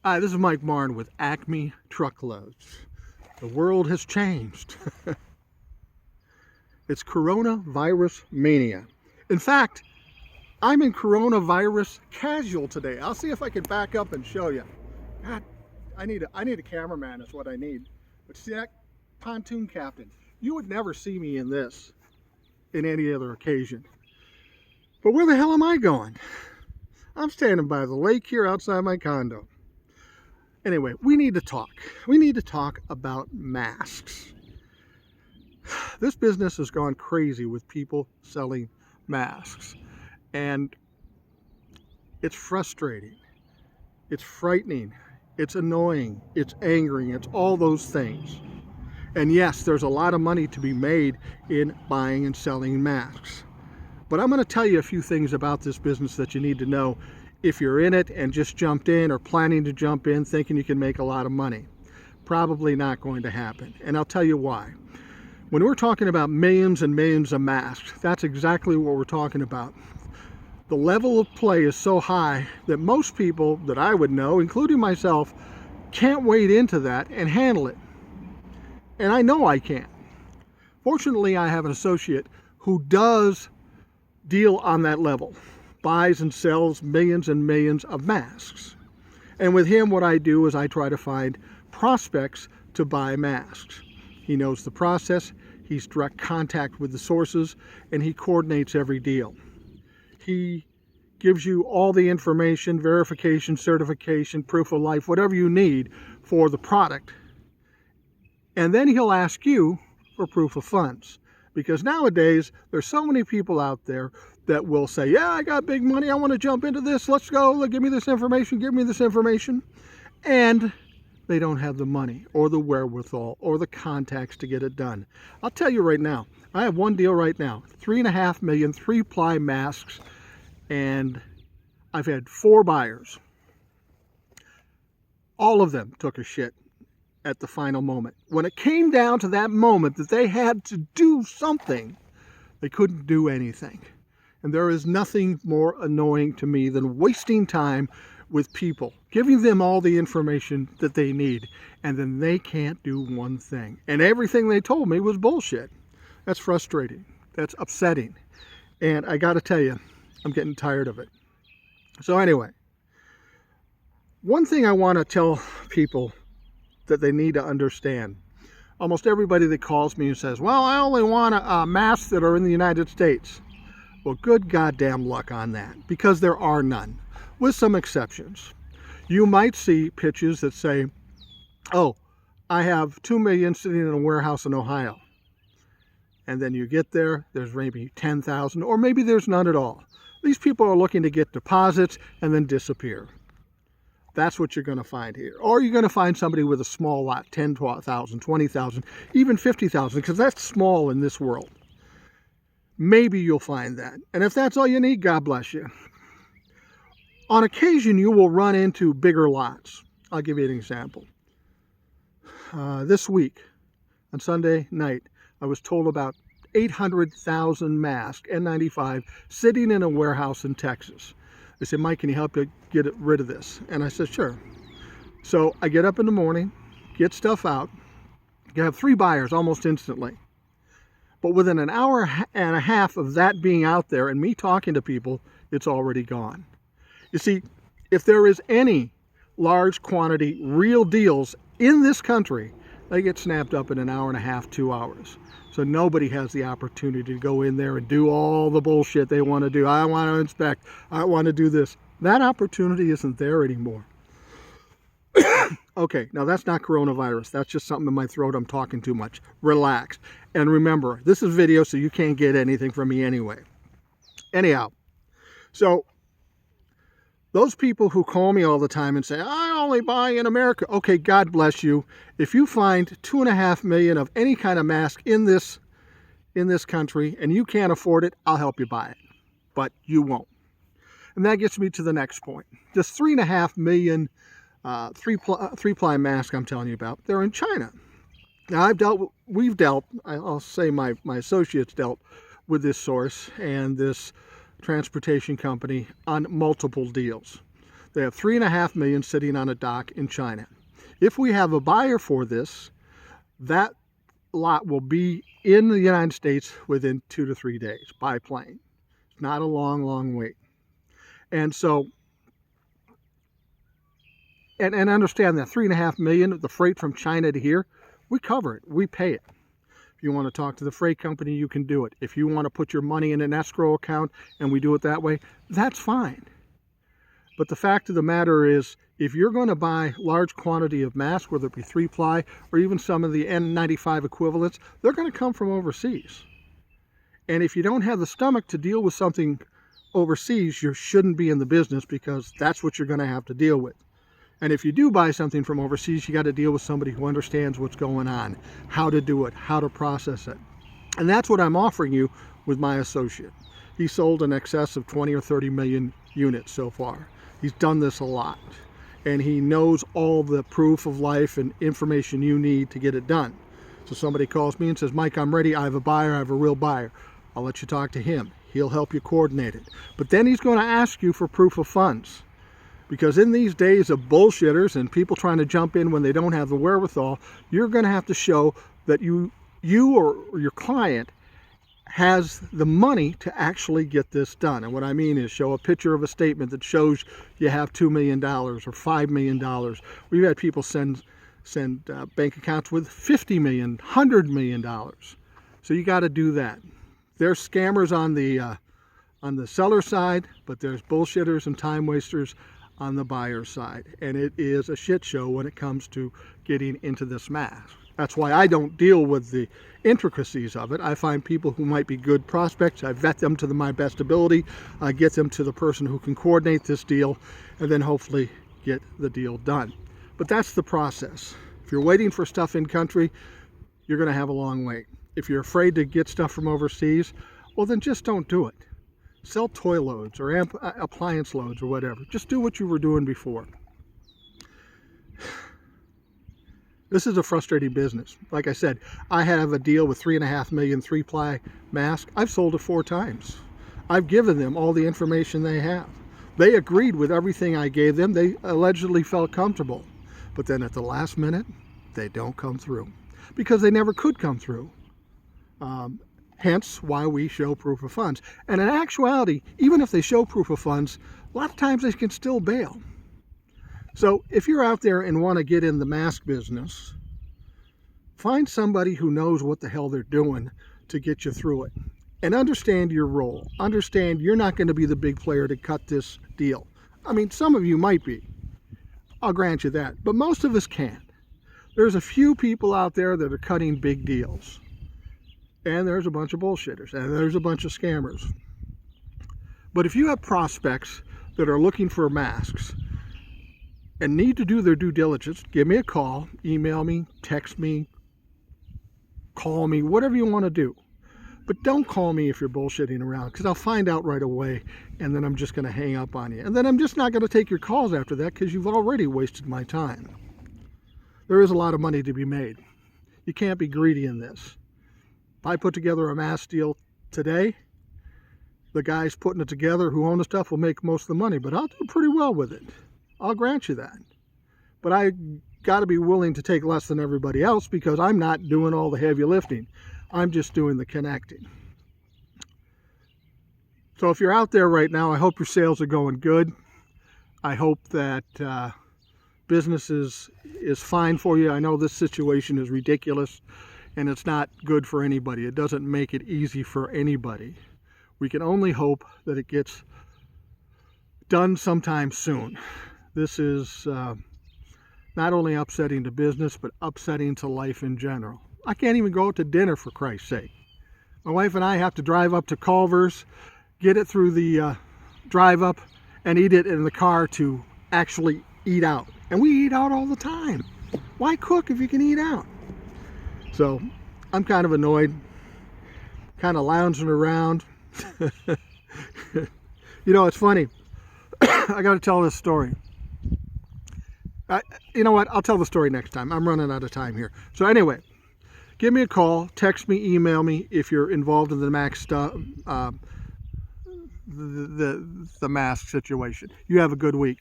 Hi, this is Mike Martin with Acme Truckloads. The world has changed. It's coronavirus mania. In fact, I'm in coronavirus casual today. I'll see if I can back up and show you. God, I need a cameraman is what I need. But see that pontoon captain? You would never see me in this in any other occasion. But where the hell am I going? I'm standing by the lake here outside my condo. Anyway, we need to talk. We need to talk about masks. This business has gone crazy with people selling masks. And it's frustrating. It's frightening. It's annoying. It's angering. It's all those things. And yes, there's a lot of money to be made in buying and selling masks. But I'm going to tell you a few things about this business that you need to know if you're in it and just jumped in or planning to jump in thinking you can make a lot of money. Probably not going to happen. And I'll tell you why. When we're talking about millions and millions of masks, that's exactly what we're talking about. The level of play is so high that most people that I would know, including myself, can't wade into that and handle it. And I know I can't. Fortunately, I have an associate who does deal on that level. Buys and sells millions and millions of masks. And with him, what I do is I try to find prospects to buy masks. He knows the process, he's direct contact with the sources, and he coordinates every deal. He gives you all the information, verification, certification, proof of life, whatever you need for the product. And then he'll ask you for proof of funds. Because nowadays, there's so many people out there that will say, yeah, I got big money, I want to jump into this, let's go, give me this information, give me this information. And they don't have the money or the wherewithal or the contacts to get it done. I'll tell you right now, I have one deal right now, 3.5 million 3-ply masks, and I've had 4 buyers. All of them took a shit at the final moment. When it came down to that moment that they had to do something, they couldn't do anything. And there is nothing more annoying to me than wasting time with people, giving them all the information that they need, and then they can't do one thing. And everything they told me was bullshit. That's frustrating. That's upsetting. And I got to tell you, I'm getting tired of it. So anyway, one thing I want to tell people that they need to understand. Almost everybody that calls me and says, well, I only want masks that are in the United States. Well, good goddamn luck on that, because there are none, with some exceptions. You might see pitches that say, oh, I have 2 million sitting in a warehouse in Ohio. And then you get there, there's maybe 10,000, or maybe there's none at all. These people are looking to get deposits and then disappear. That's what you're going to find here. Or you're going to find somebody with a small lot, 10,000, 20,000, even 50,000, because that's small in this world. Maybe you'll find that. And if that's all you need, God bless you. On occasion, you will run into bigger lots. I'll give you an example. This week, on Sunday night, I was told about 800,000 masks, N95, sitting in a warehouse in Texas. They said, Mike, can you help you get rid of this? And I said, sure. So I get up in the morning, get stuff out. You have 3 buyers almost instantly. But within an hour and a half of that being out there and me talking to people, it's already gone. You see, if there is any large quantity real deals in this country, they get snapped up in an hour and a half, 2 hours. So nobody has the opportunity to go in there and do all the bullshit they want to do. I want to inspect. I want to do this. That opportunity isn't there anymore. Okay, now that's not coronavirus. That's just something in my throat. I'm talking too much. Relax. And remember, this is video, so you can't get anything from me anyway. Anyhow, so those people who call me all the time and say, I only buy in America. Okay, God bless you. If you find 2.5 million of any kind of mask in this country and you can't afford it, I'll help you buy it. But you won't. And that gets me to the next point. This 3.5 million 3-ply mask I'm telling you about, they're in China. Now I'll say my associates dealt with this source and this transportation company on multiple deals. They have 3.5 million sitting on a dock in China. If we have a buyer for this, that lot will be in the United States within 2 to 3 days by plane. It's not a long wait. And so, and understand that 3.5 million, the freight from China to here, we cover it, we pay it. If you want to talk to the freight company, you can do it. If you want to put your money in an escrow account and we do it that way, that's fine. But the fact of the matter is, if you're going to buy large quantity of masks, whether it be 3-ply or even some of the N95 equivalents, they're going to come from overseas. And if you don't have the stomach to deal with something overseas, you shouldn't be in the business, because that's what you're going to have to deal with. And if you do buy something from overseas, you got to deal with somebody who understands what's going on, how to do it, how to process it. And that's what I'm offering you with my associate. He sold in excess of 20 or 30 million units so far. He's done this a lot, and he knows all the proof of life and information you need to get it done. So somebody calls me and says, Mike, I'm ready. I have a buyer. I have a real buyer. I'll let you talk to him. He'll help you coordinate it. But then he's going to ask you for proof of funds, because in these days of bullshitters and people trying to jump in when they don't have the wherewithal, you're going to have to show that you or your client has the money to actually get this done. And what I mean is, show a picture of a statement that shows you have $2 million or $5 million. We've had people send bank accounts with $50 million, $100 million. So you got to do that. There's scammers on the seller side, but there's bullshitters and time wasters on the buyer side. And it is a shit show when it comes to getting into this mask. That's why I don't deal with the intricacies of it. I find people who might be good prospects. I vet them to my best ability. I get them to the person who can coordinate this deal, and then hopefully get the deal done. But that's the process. If you're waiting for stuff in country, you're going to have a long wait. If you're afraid to get stuff from overseas, well, then just don't do it. Sell toy loads or appliance loads or whatever. Just do what you were doing before. This is a frustrating business. Like I said, I have a deal with 3.5 million 3-ply masks. I've sold it 4 times. I've given them all the information they have. They agreed with everything I gave them. They allegedly felt comfortable. But then at the last minute, they don't come through, because they never could come through. Hence why we show proof of funds. And in actuality, even if they show proof of funds, a lot of times they can still bail. So if you're out there and want to get in the mask business, find somebody who knows what the hell they're doing to get you through it. And understand your role. Understand you're not going to be the big player to cut this deal. I mean, some of you might be. I'll grant you that. But most of us can't. There's a few people out there that are cutting big deals. And there's a bunch of bullshitters. And there's a bunch of scammers. But if you have prospects that are looking for masks and need to do their due diligence, give me a call, email me, text me, call me, whatever you want to do. But don't call me if you're bullshitting around, because I'll find out right away, and then I'm just going to hang up on you. And then I'm just not going to take your calls after that, because you've already wasted my time. There is a lot of money to be made. You can't be greedy in this. If I put together a mask deal today, the guys putting it together who own the stuff will make most of the money, but I'll do pretty well with it. I'll grant you that. But I got to be willing to take less than everybody else, because I'm not doing all the heavy lifting. I'm just doing the connecting. So if you're out there right now, I hope your sales are going good. I hope that business is fine for you. I know this situation is ridiculous, and it's not good for anybody. It doesn't make it easy for anybody. We can only hope that it gets done sometime soon. This is not only upsetting to business, but upsetting to life in general. I can't even go out to dinner, for Christ's sake. My wife and I have to drive up to Culver's, get it through the drive-up, and eat it in the car to actually eat out. And we eat out all the time. Why cook if you can eat out? So I'm kind of annoyed, kind of lounging around. You know, it's funny. I got to tell this story. You know what? I'll tell the story next time. I'm running out of time here. So anyway, give me a call, text me, email me if you're involved in the mask stuff, the mask situation. You have a good week.